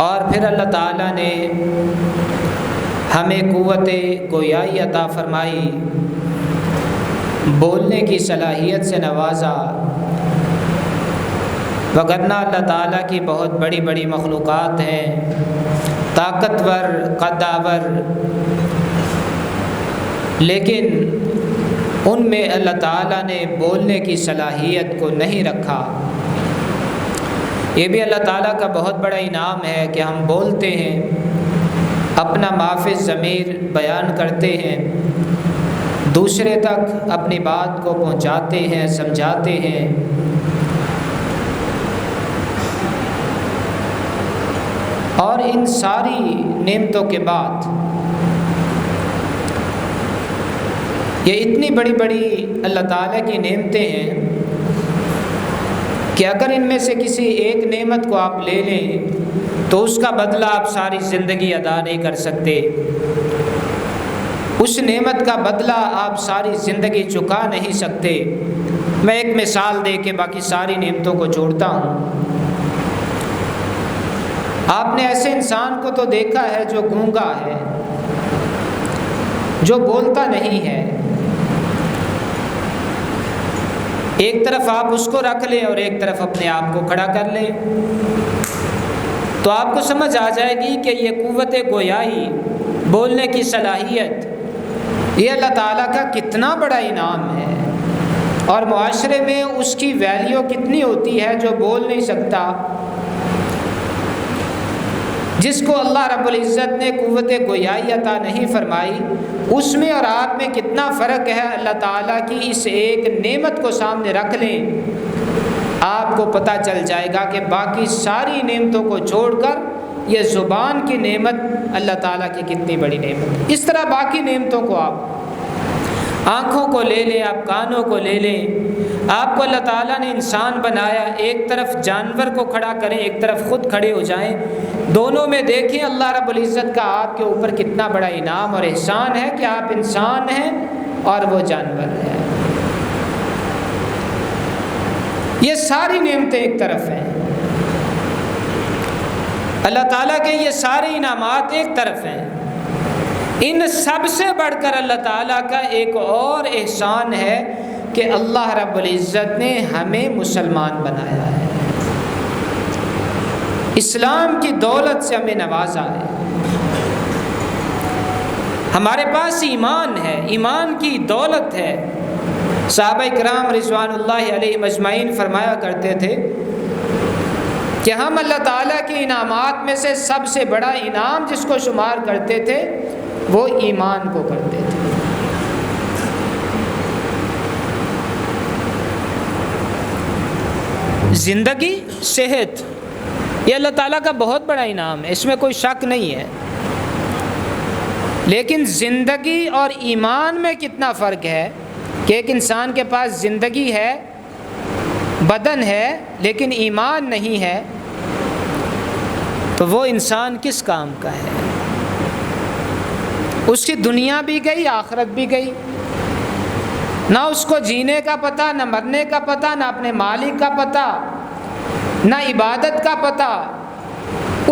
اور پھر اللہ تعالیٰ نے ہمیں قوت گویائی عطا فرمائی، بولنے کی صلاحیت سے نوازا، وگرنہ اللہ تعالیٰ کی بہت بڑی بڑی مخلوقات ہیں، طاقتور، قدآور، لیکن ان میں اللہ تعالیٰ نے بولنے کی صلاحیت کو نہیں رکھا۔ یہ بھی اللہ تعالیٰ کا بہت بڑا انعام ہے کہ ہم بولتے ہیں، اپنا ما فی الضمیر بیان کرتے ہیں، دوسرے تک اپنی بات کو پہنچاتے ہیں، سمجھاتے ہیں۔ اور ان ساری نعمتوں کے بعد یہ اتنی بڑی بڑی اللہ تعالیٰ کی نعمتیں ہیں کہ اگر ان میں سے کسی ایک نعمت کو آپ لے لیں تو اس کا بدلہ آپ ساری زندگی ادا نہیں کر سکتے، اس نعمت کا بدلہ آپ ساری زندگی چکا نہیں سکتے۔ میں ایک مثال دے کے باقی ساری نعمتوں کو جوڑتا ہوں۔ آپ نے ایسے انسان کو تو دیکھا ہے جو گونگا ہے، جو بولتا نہیں ہے، ایک طرف آپ اس کو رکھ لیں اور ایک طرف اپنے آپ کو کھڑا کر لیں تو آپ کو سمجھ آ جائے گی کہ یہ قوت گویائی، بولنے کی صلاحیت، یہ اللہ تعالیٰ کا کتنا بڑا انعام ہے، اور معاشرے میں اس کی ویلیو کتنی ہوتی ہے جو بول نہیں سکتا۔ جس کو اللہ رب العزت نے قوت گویائی عطا نہیں فرمائی، اس میں اور آپ میں کتنا فرق ہے۔ اللہ تعالیٰ کی اس ایک نعمت کو سامنے رکھ لیں، آپ کو پتہ چل جائے گا کہ باقی ساری نعمتوں کو چھوڑ کر یہ زبان کی نعمت اللہ تعالیٰ کی کتنی بڑی نعمت ہے۔ اس طرح باقی نعمتوں کو آپ آنکھوں کو لے لیں، آپ کانوں کو لے لیں، آپ کو اللہ تعالیٰ نے انسان بنایا، ایک طرف جانور کو کھڑا کریں، ایک طرف خود کھڑے ہو جائیں، دونوں میں دیکھیں اللہ رب العزت کا آپ کے اوپر کتنا بڑا انعام اور احسان ہے کہ آپ انسان ہیں اور وہ جانور ہے۔ یہ ساری نعمتیں ایک طرف ہیں، اللہ تعالیٰ کے یہ سارے انعامات ایک طرف ہیں، ان سب سے بڑھ کر اللہ تعالیٰ کا ایک اور احسان ہے کہ اللہ رب العزت نے ہمیں مسلمان بنایا ہے، اسلام کی دولت سے ہمیں نوازا ہے۔ ہمارے پاس ایمان ہے، ایمان کی دولت ہے۔ صحابہ کرام رضوان اللہ علیہم اجمعین فرمایا کرتے تھے کہ ہم اللہ تعالیٰ کے انعامات میں سے سب سے بڑا انعام جس کو شمار کرتے تھے وہ ایمان کو کرتے تھے۔ زندگی، صحت، یہ اللہ تعالیٰ کا بہت بڑا انعام ہے، اس میں کوئی شک نہیں ہے، لیکن زندگی اور ایمان میں کتنا فرق ہے کہ ایک انسان کے پاس زندگی ہے، بدن ہے، لیکن ایمان نہیں ہے، تو وہ انسان کس کام کا ہے؟ اس کی دنیا بھی گئی، آخرت بھی گئی، نہ اس کو جینے کا پتہ، نہ مرنے کا پتہ، نہ اپنے مالک کا پتہ، نہ عبادت کا پتہ،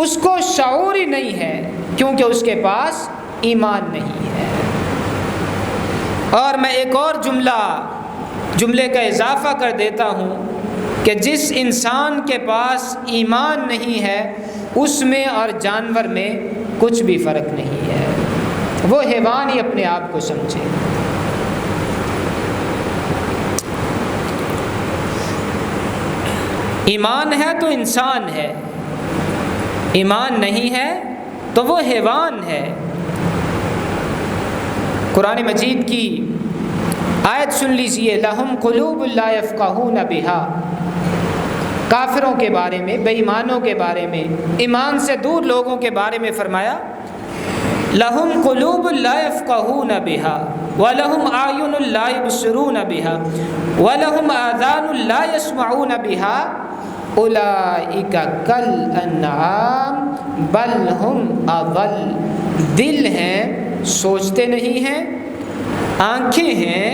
اس کو شعور ہی نہیں ہے کیونکہ اس کے پاس ایمان نہیں ہے۔ اور میں ایک اور جملے کا اضافہ کر دیتا ہوں کہ جس انسان کے پاس ایمان نہیں ہے اس میں اور جانور میں کچھ بھی فرق نہیں ہے، وہ حیوان ہی اپنے آپ کو سمجھے۔ ایمان ہے تو انسان ہے، ایمان نہیں ہے تو وہ حیوان ہے۔ قرآن مجید کی آیت سن لیجئے، لَهُمْ قُلُوبٌ لَا يَفْقَهُونَ بِهَا، کافروں کے بارے میں، بے ایمانوں کے بارے میں، ایمان سے دور لوگوں کے بارے میں فرمایا لَهُمْ قُلُوبٌ لَا يَفْقَهُونَ بِهَا وَلَهُمْ أَعْيُنٌ لَا يُبْصِرُونَ بِهَا وَلَهُمْ آذَانٌ لَا يَسْمَعُونَ بِهَا أُولَئِكَ كَالْأَنْعَامِ بَلْ هُمْ أَضَلُّ، دل ہیں سوچتے نہیں ہیں، آنکھیں ہیں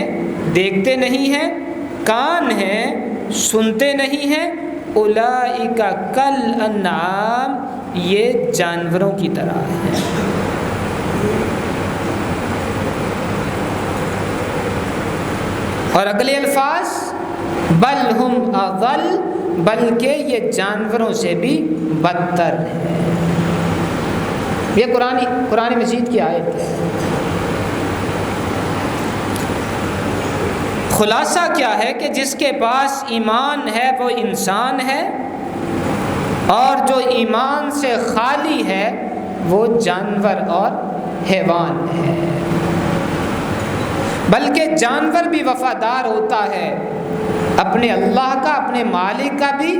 دیکھتے نہیں ہیں، کان ہیں سنتے نہیں ہیں، اولئک کالانعام، یہ جانوروں کی طرح ہے۔ اور اگلے الفاظ بل ہم اضل، بلکہ یہ جانوروں سے بھی بدتر ہے۔ یہ قرآن مجید کی آیت ہے۔ خلاصہ کیا ہے کہ جس کے پاس ایمان ہے وہ انسان ہے، اور جو ایمان سے خالی ہے وہ جانور اور حیوان ہے۔ بلکہ جانور بھی وفادار ہوتا ہے اپنے اللہ کا، اپنے مالک کا بھی،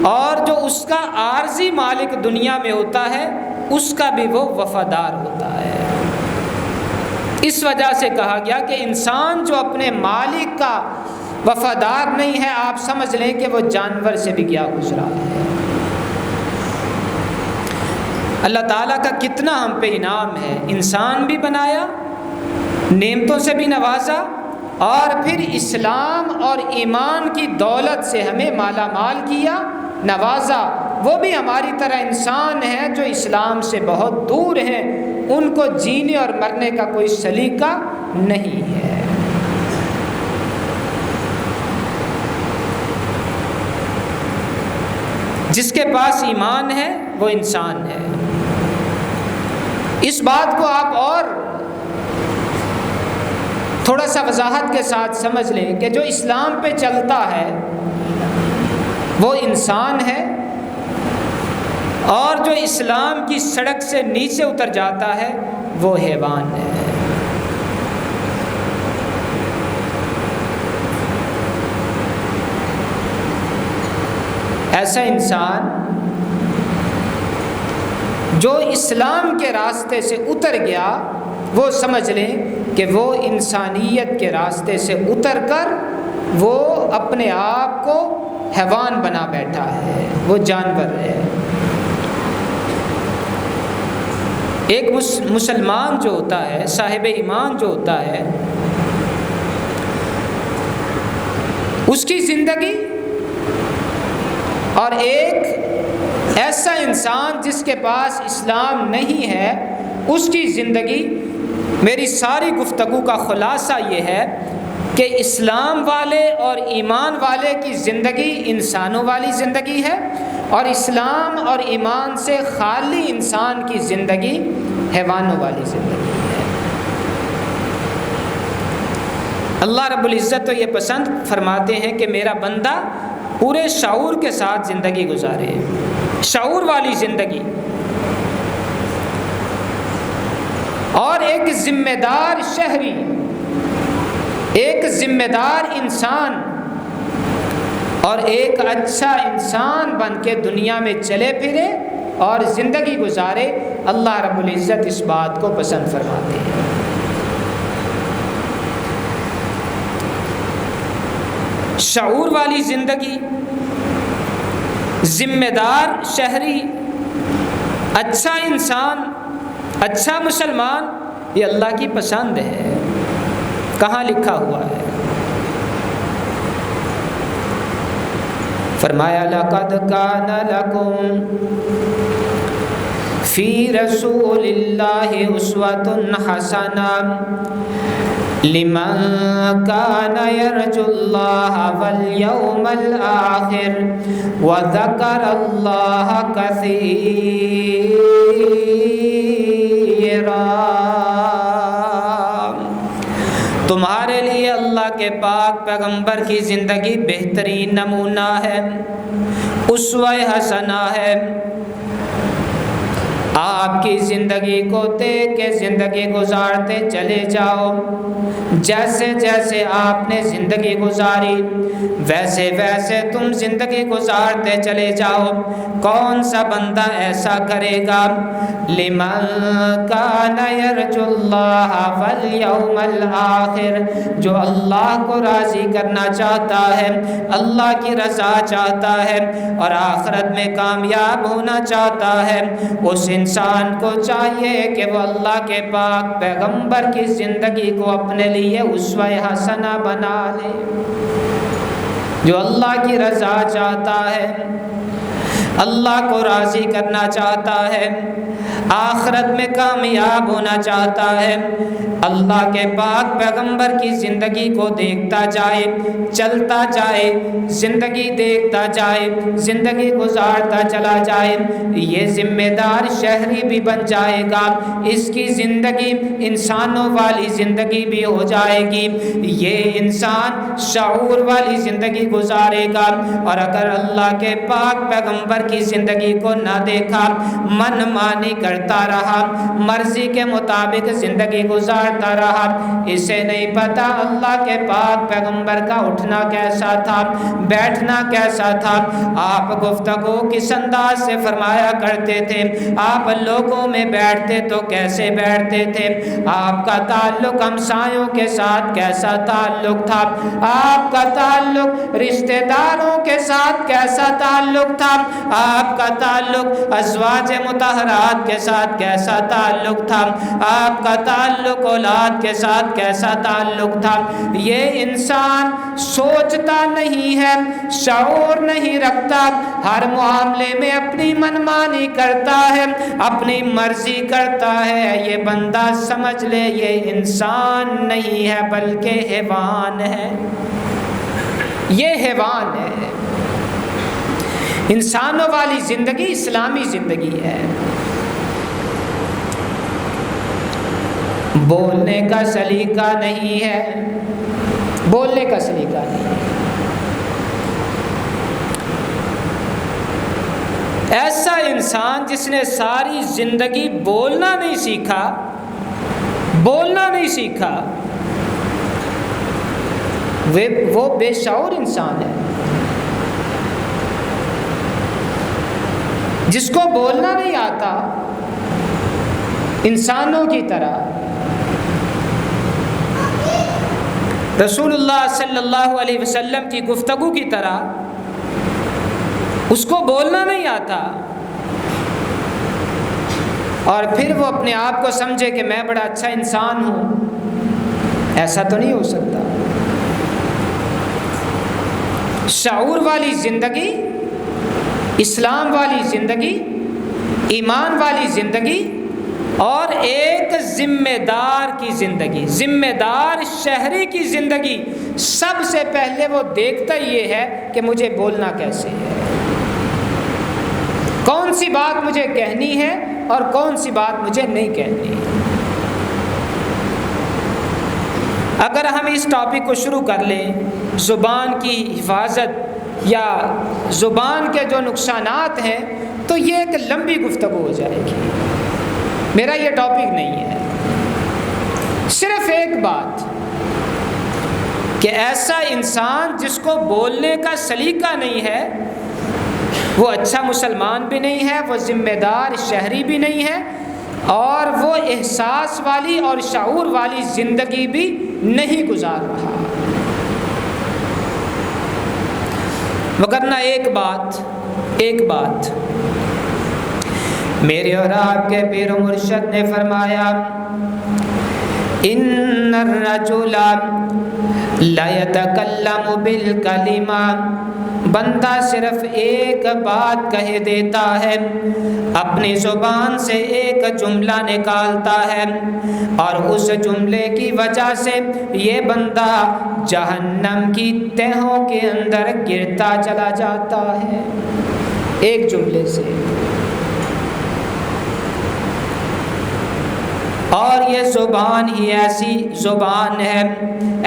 اور جو اس کا عارضی مالک دنیا میں ہوتا ہے اس کا بھی وہ وفادار ہوتا ہے۔ اس وجہ سے کہا گیا کہ انسان جو اپنے مالک کا وفادار نہیں ہے، آپ سمجھ لیں کہ وہ جانور سے بھی گیا گزرا ہے۔ اللہ تعالیٰ کا کتنا ہم پہ انعام ہے، انسان بھی بنایا، نعمتوں سے بھی نوازا، اور پھر اسلام اور ایمان کی دولت سے ہمیں مالا مال کیا، نوازا۔ وہ بھی ہماری طرح انسان ہیں جو اسلام سے بہت دور ہیں، ان کو جینے اور مرنے کا کوئی سلیقہ نہیں ہے۔ جس کے پاس ایمان ہے وہ انسان ہے۔ اس بات کو آپ اور تھوڑا سا وضاحت کے ساتھ سمجھ لیں کہ جو اسلام پہ چلتا ہے وہ انسان ہے، اور جو اسلام کی سڑک سے نیچے اتر جاتا ہے وہ حیوان ہے۔ ایسا انسان جو اسلام کے راستے سے اتر گیا، وہ سمجھ لیں کہ وہ انسانیت کے راستے سے اتر کر وہ اپنے آپ کو حیوان بنا بیٹھا ہے، وہ جانور ہے۔ ایک مسلمان جو ہوتا ہے، صاحب ایمان جو ہوتا ہے، اس کی زندگی، اور ایک ایسا انسان جس کے پاس اسلام نہیں ہے، اس کی زندگی، میری ساری گفتگو کا خلاصہ یہ ہے کہ اسلام والے اور ایمان والے کی زندگی انسانوں والی زندگی ہے، اور اسلام اور ایمان سے خالی انسان کی زندگی حیوانوں والی زندگی ہے۔ اللہ رب العزت تو یہ پسند فرماتے ہیں کہ میرا بندہ پورے شعور کے ساتھ زندگی گزارے، شعور والی زندگی، اور ایک ذمہ دار شہری، ایک ذمہ دار انسان، اور ایک اچھا انسان بن کے دنیا میں چلے پھرے اور زندگی گزارے۔ اللہ رب العزت اس بات کو پسند فرماتے ہیں۔ شعور والی زندگی، ذمہ دار شہری، اچھا انسان، اچھا مسلمان، یہ اللہ کی پسند ہے۔ کہاں لکھا ہوا ہے؟ فرمایا لقد کان لکم فی رسول اللہ اسوۃ حسنہ لمن کان یرجو اللہ والیوم الآخر وذکر اللہ کثیرا۔ تمہارے لیے اللہ کے پاک پیغمبر کی زندگی بہترین نمونہ ہے، اسوہ حسنہ ہے۔ آپ کی زندگی کو دیکھ کے زندگی گزارتے چلے جاؤ، جیسے جیسے آپ نے زندگی گزاری ویسے ویسے تم زندگی گزارتے چلے جاؤ۔ کون سا بندہ ایسا کرے گا؟ لمن کان یرجو اللہ والیوم الآخر، جو اللہ کو راضی کرنا چاہتا ہے، اللہ کی رضا چاہتا ہے اور آخرت میں کامیاب ہونا چاہتا ہے، اس انسان کو چاہیے کہ وہ اللہ کے پاک پیغمبر کی زندگی کو اپنے لیے اسوہ حسنہ بنا لے۔ جو اللہ کی رضا چاہتا ہے، اللہ کو راضی کرنا چاہتا ہے، آخرت میں کامیاب ہونا چاہتا ہے، اللہ کے پاک پیغمبر کی زندگی کو دیکھتا جائے، چلتا جائے، زندگی دیکھتا جائے، زندگی گزارتا چلا جائے، یہ ذمہ دار شہری بھی بن جائے گا، اس کی زندگی انسانوں والی زندگی بھی ہو جائے گی، یہ انسان شعور والی زندگی گزارے گا۔ اور اگر اللہ کے پاک پیغمبر کی زندگی کو نہ دیکھا، من مانی کرتا رہا، مرضی کے مطابق زندگی گزارتا رہا، اسے نہیں پتا اللہ کے پاک پیغمبر کا اٹھنا کیسا تھا، بیٹھنا کیسا تھا، آپ گفتگو کس انداز سے فرمایا کرتے تھے، آپ لوگوں میں بیٹھتے تو کیسے بیٹھتے تھے، آپ کا تعلق ہمسایوں کے ساتھ کیسا تعلق تھا، آپ کا تعلق رشتہ داروں کے ساتھ کیسا تعلق تھا، آپ کا تعلق ازواج مطہرات کے ساتھ کیسا تعلق تھا، آپ کا تعلق اولاد کے ساتھ کیسا تعلق تھا، یہ انسان سوچتا نہیں ہے، شعور نہیں رکھتا، ہر معاملے میں اپنی منمانی کرتا ہے، اپنی مرضی کرتا ہے، یہ بندہ سمجھ لے یہ انسان نہیں ہے بلکہ حیوان ہے، یہ حیوان ہے۔ انسانوں والی زندگی اسلامی زندگی ہے، بولنے کا سلیقہ نہیں ہے، بولنے کا سلیقہ نہیں ہے۔ ایسا انسان جس نے ساری زندگی بولنا نہیں سیکھا، بولنا نہیں سیکھا، وہ بے شعور انسان ہے۔ جس کو بولنا نہیں آتا انسانوں کی طرح، رسول اللہ صلی اللہ علیہ وسلم کی گفتگو کی طرح، اس کو بولنا نہیں آتا اور پھر وہ اپنے آپ کو سمجھے کہ میں بڑا اچھا انسان ہوں، ایسا تو نہیں ہو سکتا۔ شعور والی زندگی، اسلام والی زندگی، ایمان والی زندگی اور ایک ذمہ دار کی زندگی، ذمہ دار شہری کی زندگی، سب سے پہلے وہ دیکھتا یہ ہے کہ مجھے بولنا کیسے ہے، کون سی بات مجھے کہنی ہے اور کون سی بات مجھے نہیں کہنی۔ اگر ہم اس ٹاپک کو شروع کر لیں، زبان کی حفاظت یا زبان کے جو نقصانات ہیں، تو یہ ایک لمبی گفتگو ہو جائے گی، میرا یہ ٹاپک نہیں ہے۔ صرف ایک بات کہ ایسا انسان جس کو بولنے کا سلیقہ نہیں ہے، وہ اچھا مسلمان بھی نہیں ہے، وہ ذمہ دار شہری بھی نہیں ہے، اور وہ احساس والی اور شعور والی زندگی بھی نہیں گزار رہا۔ وگرنہ ایک بات میرے اور آپ کے پیر و مرشد نے فرمایا، ان الرجل لا يتکلم بالکلمہ، بندہ صرف ایک بات کہہ دیتا ہے، اپنی زبان سے ایک جملہ نکالتا ہے، اور اس جملے کی وجہ سے یہ بندہ جہنم کی تہوں کے اندر گرتا چلا جاتا ہے، ایک جملے سے۔ اور یہ زبان ہی ایسی زبان ہے،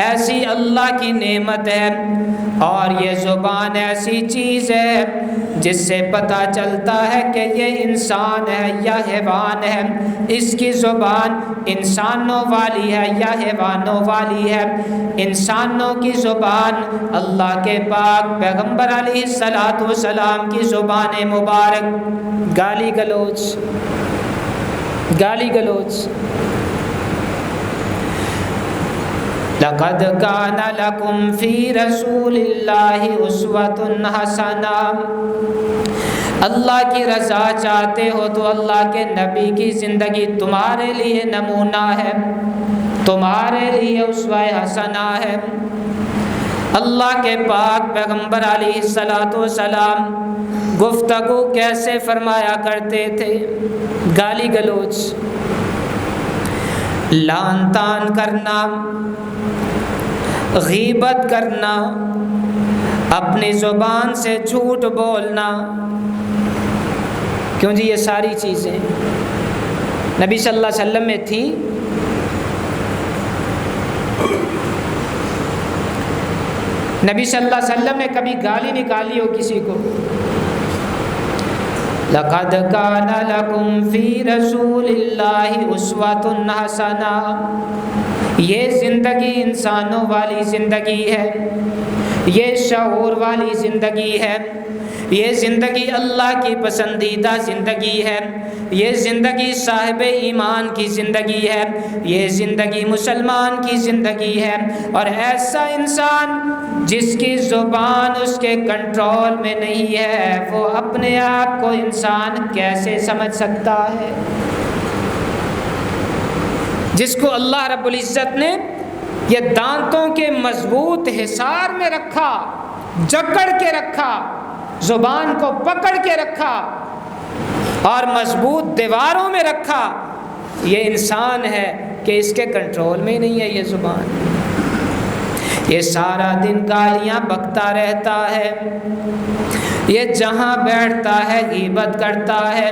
ایسی اللہ کی نعمت ہے، اور یہ زبان ایسی چیز ہے جس سے پتہ چلتا ہے کہ یہ انسان ہے یا حیوان ہے، اس کی زبان انسانوں والی ہے یا حیوانوں والی ہے۔ انسانوں کی زبان اللہ کے پاک پیغمبر علیہ الصلوۃ والسلام کی زبان مبارک، گالی گلوچ، لقد کان لکم فی رسول اللہ اسوۃ حسنہ، اللہ کی رضا چاہتے ہو تو اللہ کے نبی کی زندگی تمہارے لیے نمونہ ہے، تمہارے لیے اسوہ حسنہ ہے۔ اللہ کے پاک پیغمبر علیہ الصلاۃ والسلام گفتگو کیسے فرمایا کرتے تھے؟ گالی گلوچ، لعن طعن کرنا، غیبت کرنا، اپنی زبان سے جھوٹ بولنا۔ کیوں جی؟ یہ ساری چیزیں نبی صلی اللہ علیہ وسلم میں تھیں۔ نبی صلی اللہ علیہ وسلم نے کبھی گالی نکالی ہو کسی کو؟ لَقَدْ كَانَ لَكُمْ فِي رَسُولِ اللَّهِ أُسْوَةٌ حَسَنَةٌ۔ یہ زندگی انسانوں والی زندگی ہے، یہ شعور والی زندگی ہے، یہ زندگی اللہ کی پسندیدہ زندگی ہے، یہ زندگی صاحب ایمان کی زندگی ہے، یہ زندگی مسلمان کی زندگی ہے۔ اور ایسا انسان جس کی زبان اس کے کنٹرول میں نہیں ہے، وہ اپنے آپ کو انسان کیسے سمجھ سکتا ہے؟ جس کو اللہ رب العزت نے یہ دانتوں کے مضبوط حصار میں رکھا، جکڑ کے رکھا، زبان کو پکڑ کے رکھا اور مضبوط دیواروں میں رکھا، یہ انسان ہے کہ اس کے کنٹرول میں نہیں ہے یہ زبان۔ یہ سارا دن گالیاں بکتا رہتا ہے، یہ جہاں بیٹھتا ہے غیبت کرتا ہے،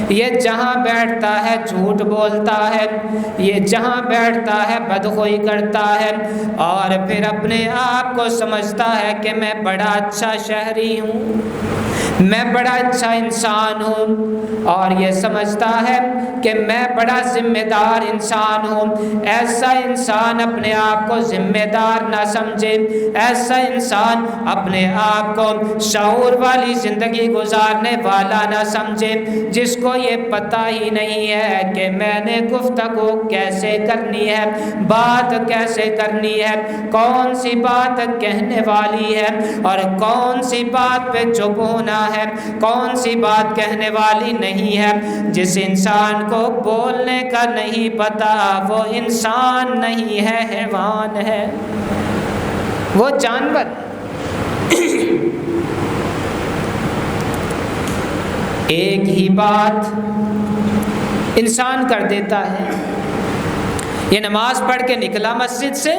یہ جہاں بیٹھتا ہے جھوٹ بولتا ہے، یہ جہاں بیٹھتا ہے بدخوئی کرتا ہے، اور پھر اپنے آپ کو سمجھتا ہے کہ میں بڑا اچھا شہری ہوں، میں بڑا اچھا انسان ہوں، اور یہ سمجھتا ہے کہ میں بڑا ذمہ دار انسان ہوں۔ ایسا انسان اپنے آپ کو ذمہ دار نہ سمجھے، ایسا انسان اپنے آپ کو شعور والی زندگی گزارنے والا نہ سمجھے، جس کو یہ پتہ ہی نہیں ہے کہ میں نے گفتگو کیسے کرنی ہے، بات کیسے کرنی ہے، کون سی بات کہنے والی ہے اور کون سی بات پہ چپ ہونا ہے، کون سی بات کہنے والی نہیں ہے۔ جس انسان کو بولنے کا نہیں پتا وہ انسان نہیں ہے، حیوان ہے، وہ جانور۔ ایک ہی بات انسان کر دیتا ہے، یہ نماز پڑھ کے نکلا مسجد سے،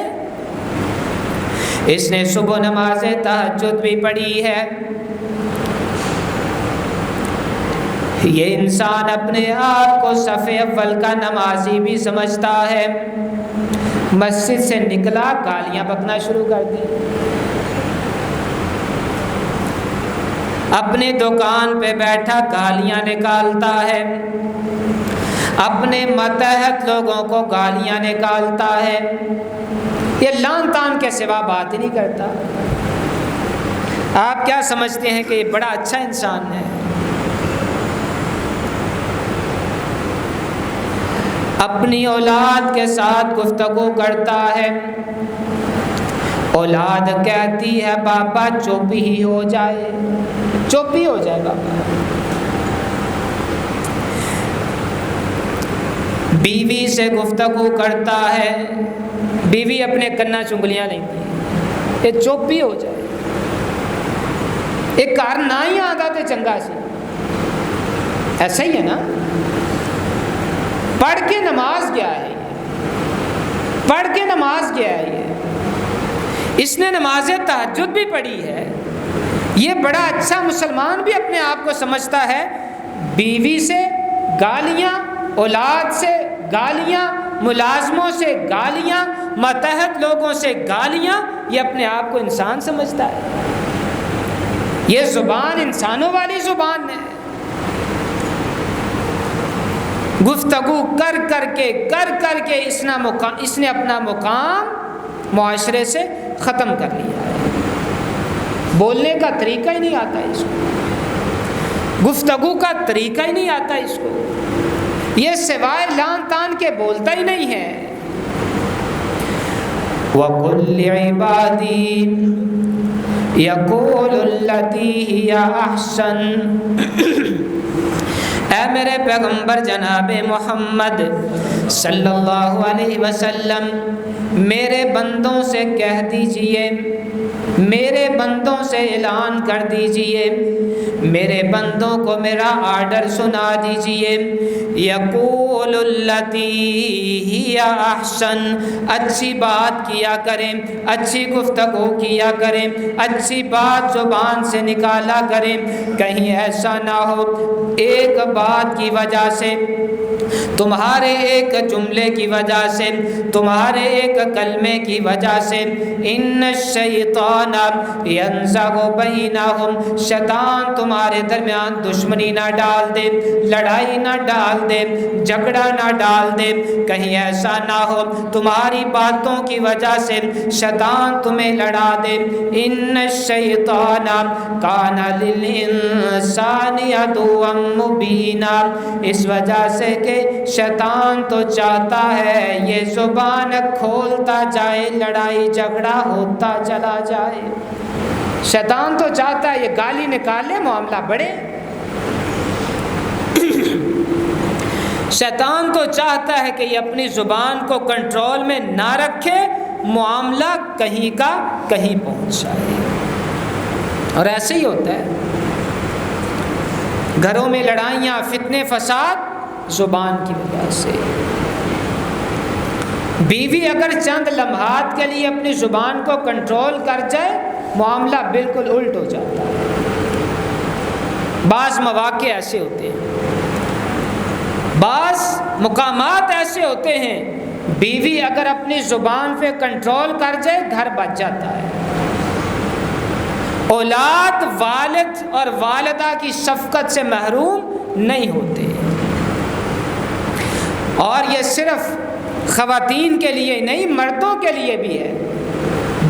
اس نے صبح نماز تہجد بھی پڑھی ہے، یہ انسان اپنے آپ کو صف اول کا نمازی بھی سمجھتا ہے، مسجد سے نکلا گالیاں بکنا شروع کر دی، اپنے دکان پہ بیٹھا گالیاں نکالتا ہے، اپنے ماتحت لوگوں کو گالیاں نکالتا ہے، یہ لعن طعن کے سوا بات ہی نہیں کرتا۔ آپ کیا سمجھتے ہیں کہ یہ بڑا اچھا انسان ہے؟ اپنی اولاد کے ساتھ گفتگو کرتا ہے، اولاد کہتی ہے بابا چپ ہی ہو جائے، چپ ہی ہو جائے بابا۔ بیوی سے گفتگو کرتا ہے، بیوی اپنے کنا چنگلیاں لیتی ہے، یہ چپ ہی ہو جائے، ایک کار نہ ہی آتا تے چنگا سی، ایسا ہی ہے نا؟ پڑھ کے نماز گیا ہے، پڑھ کے نماز گیا ہے، اس نے نماز تہجد بھی پڑھی ہے، یہ بڑا اچھا مسلمان بھی اپنے آپ کو سمجھتا ہے۔ بیوی سے گالیاں، اولاد سے گالیاں، ملازموں سے گالیاں، ماتحت لوگوں سے گالیاں، یہ اپنے آپ کو انسان سمجھتا ہے۔ یہ زبان انسانوں والی زبان ہے، گفتگو کر کے اس نے اپنا مقام معاشرے سے ختم کر لیا ہے، بولنے کا طریقہ ہی نہیں آتا اس کو، گفتگو کا طریقہ ہی نہیں آتا اس کو، یہ سوائے لعن طعن کے بولتا ہی نہیں ہے۔ وَقُلْ لِعِبَادِي يَقُولُ الَّتِي هِيَ أَحْسَنُ، اے میرے پیغمبر جناب محمد صلی اللہ علیہ وسلم، میرے بندوں سے کہہ دیجئے میرے بندوں سے اعلان کر دیجئے، میرے بندوں کو میرا آرڈر سنا دیجئے۔ یقول التی ہی احسن، اچھی بات کیا کریں، اچھی گفتگو کیا کریں، اچھی بات زبان سے نکالا کریں۔ کہیں ایسا نہ ہو ایک بات کی وجہ سے، تمہارے ایک جملے کی وجہ سے، تمہارے ایک کلمے کی وجہ سے، ان الشیطان ینزغ بینہم، شیطان تمہارے درمیان دشمنی نہ ڈال دے، لڑائی نہ ڈال دے، جھگڑا نہ ڈال دے۔ کہیں ایسا نہ ہو تمہاری باتوں کی وجہ سے شیطان تمہیں لڑا دے۔ ان الشیطان کان للانسان عدوا مبینا، اس وجہ سے کہ شیطان تو چاہتا ہے یہ زبان کھولتا جائے، لڑائی جھگڑا ہوتا چلا جائے۔ شیطان تو چاہتا ہے یہ گالی نکالے، معاملہ بڑھے۔ شیطان تو چاہتا ہے کہ یہ اپنی زبان کو کنٹرول میں نہ رکھے، معاملہ کہیں کا کہیں پہنچ جائے۔ اور ایسے ہی ہوتا ہے، گھروں میں لڑائیاں، فتنے، فساد زبان کی وجہ سے۔ بیوی اگر چند لمحات کے لیے اپنی زبان کو کنٹرول کر جائے، معاملہ بالکل الٹ ہو جاتا ہے۔ بعض مواقع ایسے ہوتے ہیں، بعض مقامات ایسے ہوتے ہیں، بیوی اگر اپنی زبان پہ کنٹرول کر جائے گھر بچ جاتا ہے۔ اولاد والد اور والدہ کی شفقت سے محروم نہیں ہوتے۔ اور یہ صرف خواتین کے لیے نہیں، مردوں کے لیے بھی ہے۔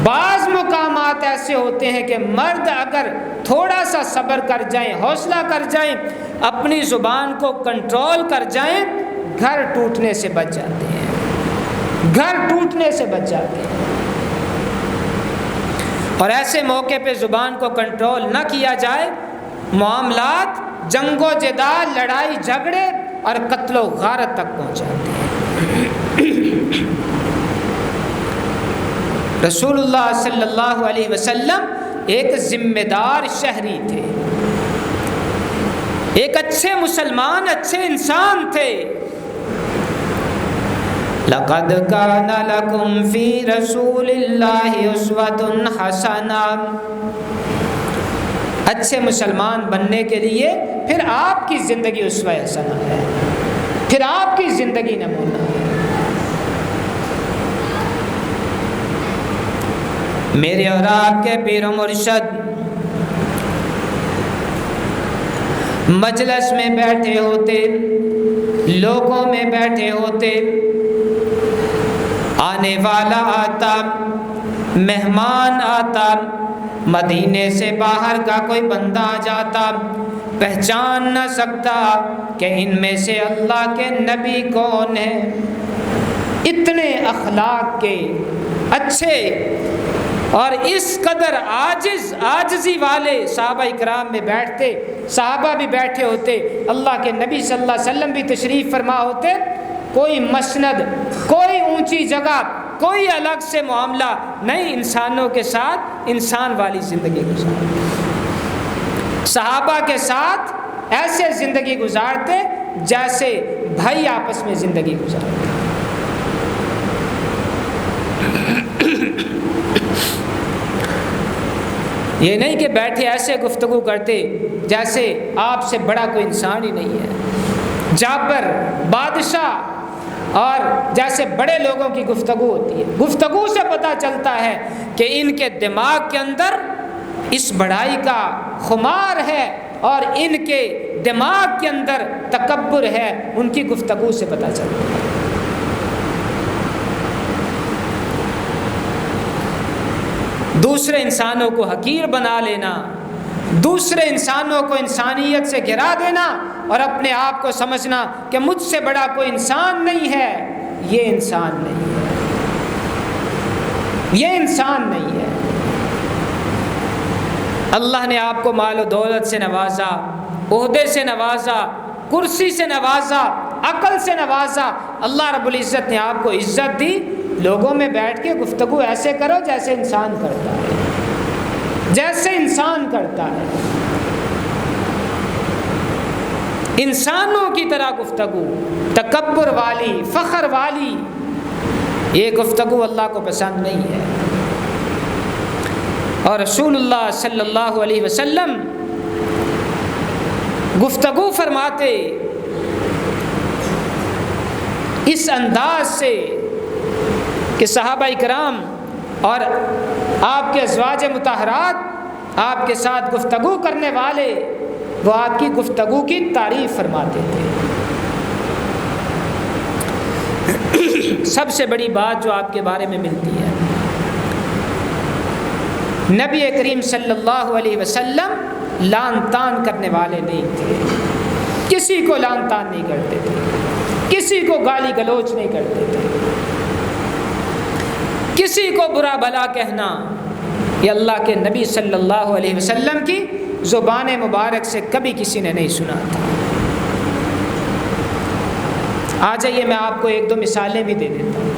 بعض مقامات ایسے ہوتے ہیں کہ مرد اگر تھوڑا سا صبر کر جائیں، حوصلہ کر جائیں، اپنی زبان کو کنٹرول کر جائیں، گھر ٹوٹنے سے بچ جاتے ہیں، گھر ٹوٹنے سے بچ جاتے ہیں۔ اور ایسے موقع پہ زبان کو کنٹرول نہ کیا جائے، معاملات جنگ و جدال، لڑائی جھگڑے اور قتل و غارت تک پہنچ جاتے ہیں۔ رسول اللہ صلی اللہ علیہ وسلم ایک ذمہ دار شہری تھے، ایک اچھے مسلمان، اچھے انسان تھے۔ لَقَدْ كَانَ لَكُمْ فِي رَسُولِ اللَّهِ أُسْوَةٌ حَسَنَةٌ، اچھے مسلمان بننے کے لیے پھر آپ کی زندگی اسوہ حسنہ ہے، پھر آپ کی زندگی نمونہ ہے۔ میرے اور آپ کے پیر و مرشد مجلس میں بیٹھے ہوتے، لوگوں میں بیٹھے ہوتے، آنے والا آتا، مہمان آتا، مدینے سے باہر کا کوئی بندہ آ جاتا، پہچان نہ سکتا کہ ان میں سے اللہ کے نبی کون ہیں۔ اتنے اخلاق کے اچھے اور اس قدر عاجزی والے صحابہ اکرام میں بیٹھتے، صحابہ بھی بیٹھے ہوتے، اللہ کے نبی صلی اللہ علیہ وسلم بھی تشریف فرما ہوتے، کوئی مسند، کوئی اونچی جگہ، کوئی الگ سے معاملہ نہیں، انسانوں کے ساتھ انسان والی زندگی گزارتے، صحابہ کے ساتھ ایسے زندگی گزارتے جیسے بھائی آپس میں زندگی گزارتے۔ یہ نہیں کہ بیٹھے ایسے گفتگو کرتے جیسے آپ سے بڑا کوئی انسان ہی نہیں ہے، جابر، بادشاہ اور جیسے بڑے لوگوں کی گفتگو ہوتی ہے۔ گفتگو سے پتہ چلتا ہے کہ ان کے دماغ کے اندر اس بڑائی کا خمار ہے اور ان کے دماغ کے اندر تکبر ہے، ان کی گفتگو سے پتہ چلتا ہے۔ دوسرے انسانوں کو حقیر بنا لینا، دوسرے انسانوں کو انسانیت سے گرا دینا اور اپنے آپ کو سمجھنا کہ مجھ سے بڑا کوئی انسان نہیں ہے، یہ انسان نہیں ہے، یہ انسان نہیں ہے۔ اللہ نے آپ کو مال و دولت سے نوازا، عہدے سے نوازا، کرسی سے نوازا، عقل سے نوازا، اللہ رب العزت نے آپ کو عزت دی، لوگوں میں بیٹھ کے گفتگو ایسے کرو جیسے انسان کرتا ہے۔ جیسے انسان کرتا ہے، انسانوں کی طرح گفتگو، تکبر والی، فخر والی، یہ گفتگو اللہ کو پسند نہیں ہے۔ اور رسول اللہ صلی اللہ علیہ وسلم گفتگو فرماتے اس انداز سے کہ صحابہ کرام اور آپ کے ازواج مطہرات آپ کے ساتھ گفتگو کرنے والے وہ آپ کی گفتگو کی تعریف فرماتے تھے۔ سب سے بڑی بات جو آپ کے بارے میں ملتی ہے، نبی کریم صلی اللہ علیہ وسلم لان تان کرنے والے نہیں تھے، کسی کو لان تان نہیں کرتے تھے، کسی کو گالی گلوچ نہیں کرتے تھے، کسی کو برا بھلا کہنا یہ اللہ کے نبی صلی اللہ علیہ وسلم کی زبان مبارک سے کبھی کسی نے نہیں سنا تھا۔ آ جائیے میں آپ کو ایک دو مثالیں بھی دے دیتا ہوں۔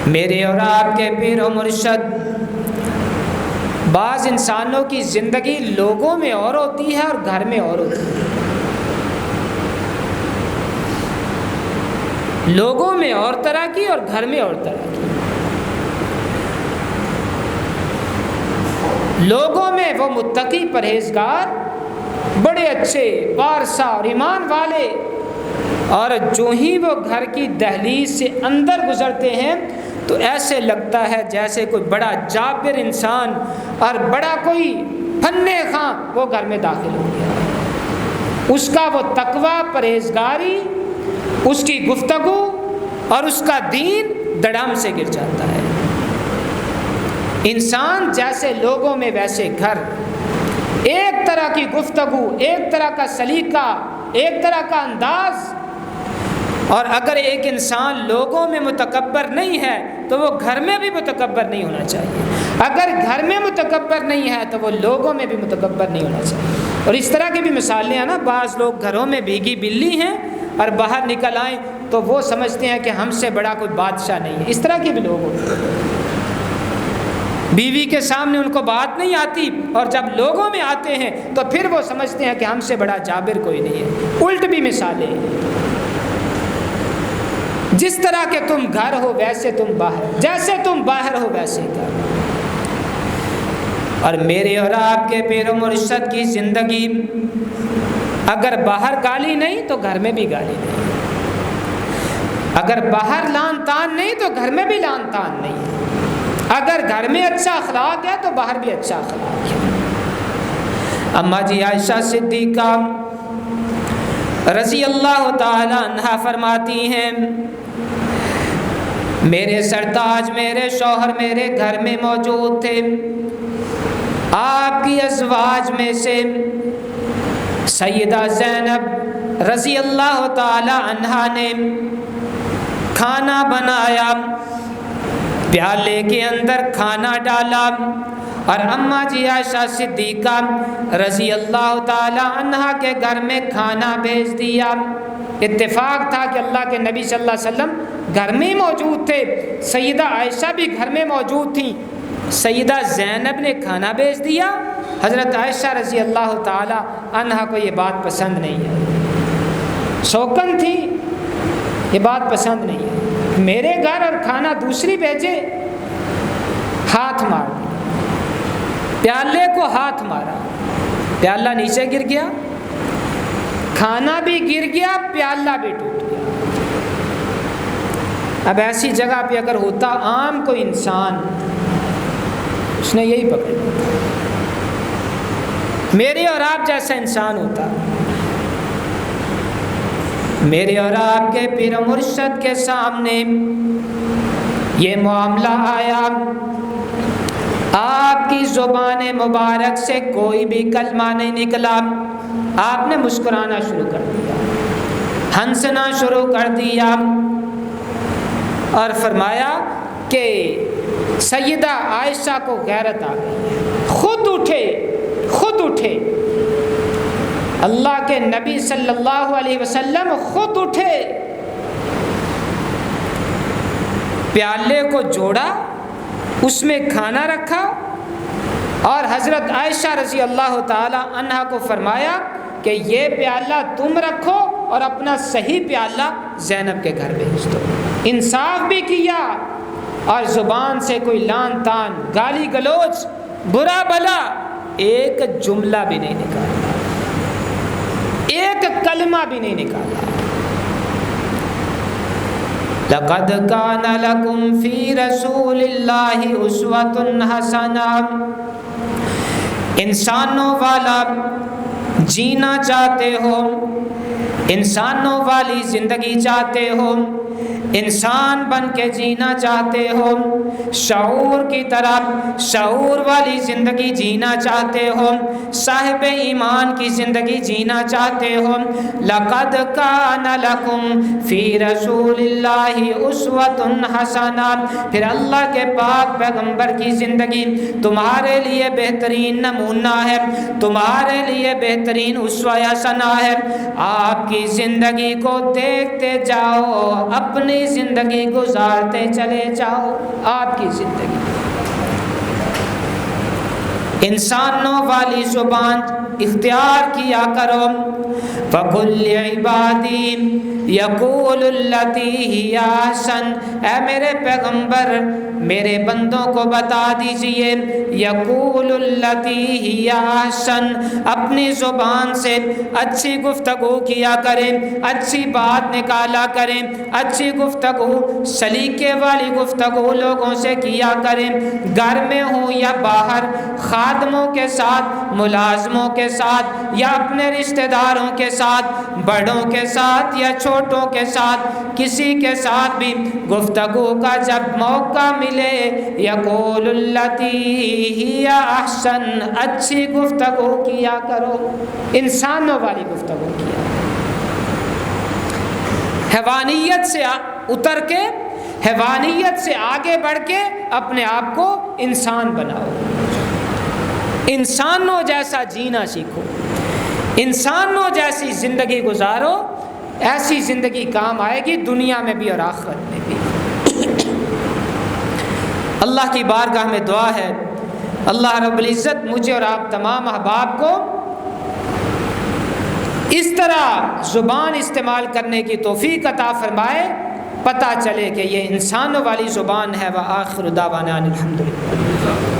میرے اور آپ کے پیر و مرشد، بعض انسانوں کی زندگی لوگوں میں اور ہوتی ہے اور گھر میں اور ہوتی ہے، لوگوں میں اور طرح کی اور گھر میں اور طرح کی۔ لوگوں میں وہ متقی پرہیزگار، بڑے اچھے پارسا اور ایمان والے، اور جو ہی وہ گھر کی دہلیز سے اندر گزرتے ہیں تو ایسے لگتا ہے جیسے کوئی بڑا جابر انسان اور بڑا کوئی فنے خاں وہ گھر میں داخل ہو گیا۔ اس کا وہ تقوی، پرہیزگاری، اس کی گفتگو اور اس کا دین دڑام سے گر جاتا ہے۔ انسان جیسے لوگوں میں ویسے گھر، ایک طرح کی گفتگو، ایک طرح کا سلیقہ، ایک طرح کا انداز۔ اور اگر ایک انسان لوگوں میں متکبر نہیں ہے تو وہ گھر میں بھی متکبر نہیں ہونا چاہیے، اگر گھر میں متکبر نہیں ہے تو وہ لوگوں میں بھی متکبر نہیں ہونا چاہیے۔ اور اس طرح کی بھی مثالیں ہیں نا، بعض لوگ گھروں میں بھیگی بلی ہیں اور باہر نکل آئیں تو وہ سمجھتے ہیں کہ ہم سے بڑا کوئی بادشاہ نہیں ہے۔ اس طرح کے بھی لوگ ہوتے ہیں، بیوی کے سامنے ان کو بات نہیں آتی اور جب لوگوں میں آتے ہیں تو پھر وہ سمجھتے ہیں کہ ہم سے بڑا جابر کوئی نہیں ہے۔ الٹ بھی مثالیں ہیں، جس طرح کہ تم گھر ہو ویسے تم باہر، جیسے تم باہر ہو ویسے گھر۔ اور میرے اور آپ کے پیر و مرشد کی زندگی اگر باہر گالی نہیں تو گھر میں بھی گالی نہیں، اگر باہر لان تان نہیں تو گھر میں بھی لان تان نہیں، اگر گھر میں اچھا اخلاق ہے تو باہر بھی اچھا اخلاق ہے۔ اماں جی عائشہ صدیقہ رضی اللہ تعالی عنہا فرماتی ہیں، میرے سرتاج، میرے شوہر میرے گھر میں موجود تھے، آپ کی ازواج میں سے سیدہ زینب رضی اللہ تعالی عنہا نے کھانا بنایا، پیالے کے اندر کھانا ڈالا اور اماں جی عائشہ صدیقہ رضی اللہ تعالی عنہا کے گھر میں کھانا بھیج دیا۔ اتفاق تھا کہ اللہ کے نبی صلی اللہ علیہ وسلم گھر میں ہی موجود تھے، سیدہ عائشہ بھی گھر میں موجود تھیں، سیدہ زینب نے کھانا بھیج دیا۔ حضرت عائشہ رضی اللہ تعالی عنہا کو یہ بات پسند نہیں ہے، شوقن تھی، یہ بات پسند نہیں ہے، میرے گھر اور کھانا دوسری بھیجے، ہاتھ مار دیا، پیالے کو ہاتھ مارا، پیالہ نیچے گر گیا، کھانا بھی گر گیا، پیالہ بھی ٹوٹ گیا۔ اب ایسی جگہ پہ اگر ہوتا عام کوئی انسان، اس نے یہی پکڑا، میرے اور آپ جیسا انسان ہوتا، میرے اور آپ کے پیر و مرشد کے سامنے یہ معاملہ آیا، آپ کی زبان مبارک سے کوئی بھی کلمہ نہیں نکلا، آپ نے مسکرانا شروع کر دیا، ہنسنا شروع کر دیا، اور فرمایا کہ سیدہ عائشہ کو غیرت آ گئی، خود اٹھے، اللہ کے نبی صلی اللہ علیہ وسلم خود اٹھے، پیالے کو جوڑا اس میں کھانا رکھا اور حضرت عائشہ رضی اللہ تعالی عنہا کو فرمایا کہ یہ پیالہ تم رکھو اور اپنا صحیح پیالہ زینب کے گھر بھیج دو۔ انصاف بھی کیا اور زبان سے کوئی لان تان، گالی گلوچ، برا بلا ایک جملہ بھی نہیں نکالا، ایک کلمہ بھی نہیں نکالا۔ لقد كان لكم في رسول الله اسوة حسنة، انسانوں والا جینا چاہتے ہو، انسانوں والی زندگی چاہتے ہو، انسان بن کے جینا چاہتے ہو، شعور کی طرف شعور والی زندگی جینا چاہتے ہو، صاحب ایمان کی زندگی جینا چاہتے ہو، لقد کان لکم فی رسول اللہ اسوۃ حسنہ، پھر اللہ کے پاک پیغمبر کی زندگی تمہارے لیے بہترین نمونہ ہے، تمہارے لیے بہترین اسوہ حسنہ ہے۔ آپ کی زندگی کو دیکھتے جاؤ، اپنی زندگی گزارتے چلے جاؤ۔ آپ کی زندگی انسانوں والی زبان اختیار کیا کرو۔ فَقُلْ لِعِبَادِي يَقُولُ الَّتِي هِيَ أَحْسَنُ، اے میرے پیغمبر میرے بندوں کو بتا دیجئے، یقول التی ہی احسن، اپنی زبان سے اچھی گفتگو کیا کریں، اچھی بات نکالا کریں، اچھی گفتگو سلیقے والی گفتگو لوگوں سے کیا کریں، گھر میں ہوں یا باہر، خادموں کے ساتھ، ملازموں کے ساتھ یا اپنے رشتہ داروں کے ساتھ، بڑوں کے ساتھ یا چھوٹوں کے ساتھ، کسی کے ساتھ بھی گفتگو کا جب موقع ملے یقول التی ہی احسن، اچھی گفتگو کیا کرو، انسانوں والی گفتگو کیا، حیوانیت سے اتر کے، حیوانیت سے آگے بڑھ کے اپنے آپ کو انسان بناؤ، انسانوں جیسا جینا سیکھو، انسانوں جیسی زندگی گزارو، ایسی زندگی کام آئے گی دنیا میں بھی اور آخرت میں بھی۔ اللہ کی بارگاہ میں دعا ہے اللہ رب العزت مجھے اور آپ تمام احباب کو اس طرح زبان استعمال کرنے کی توفیق عطا فرمائے، پتہ چلے کہ یہ انسانوں والی زبان ہے۔ وآخر دعوانا الحمدللہ۔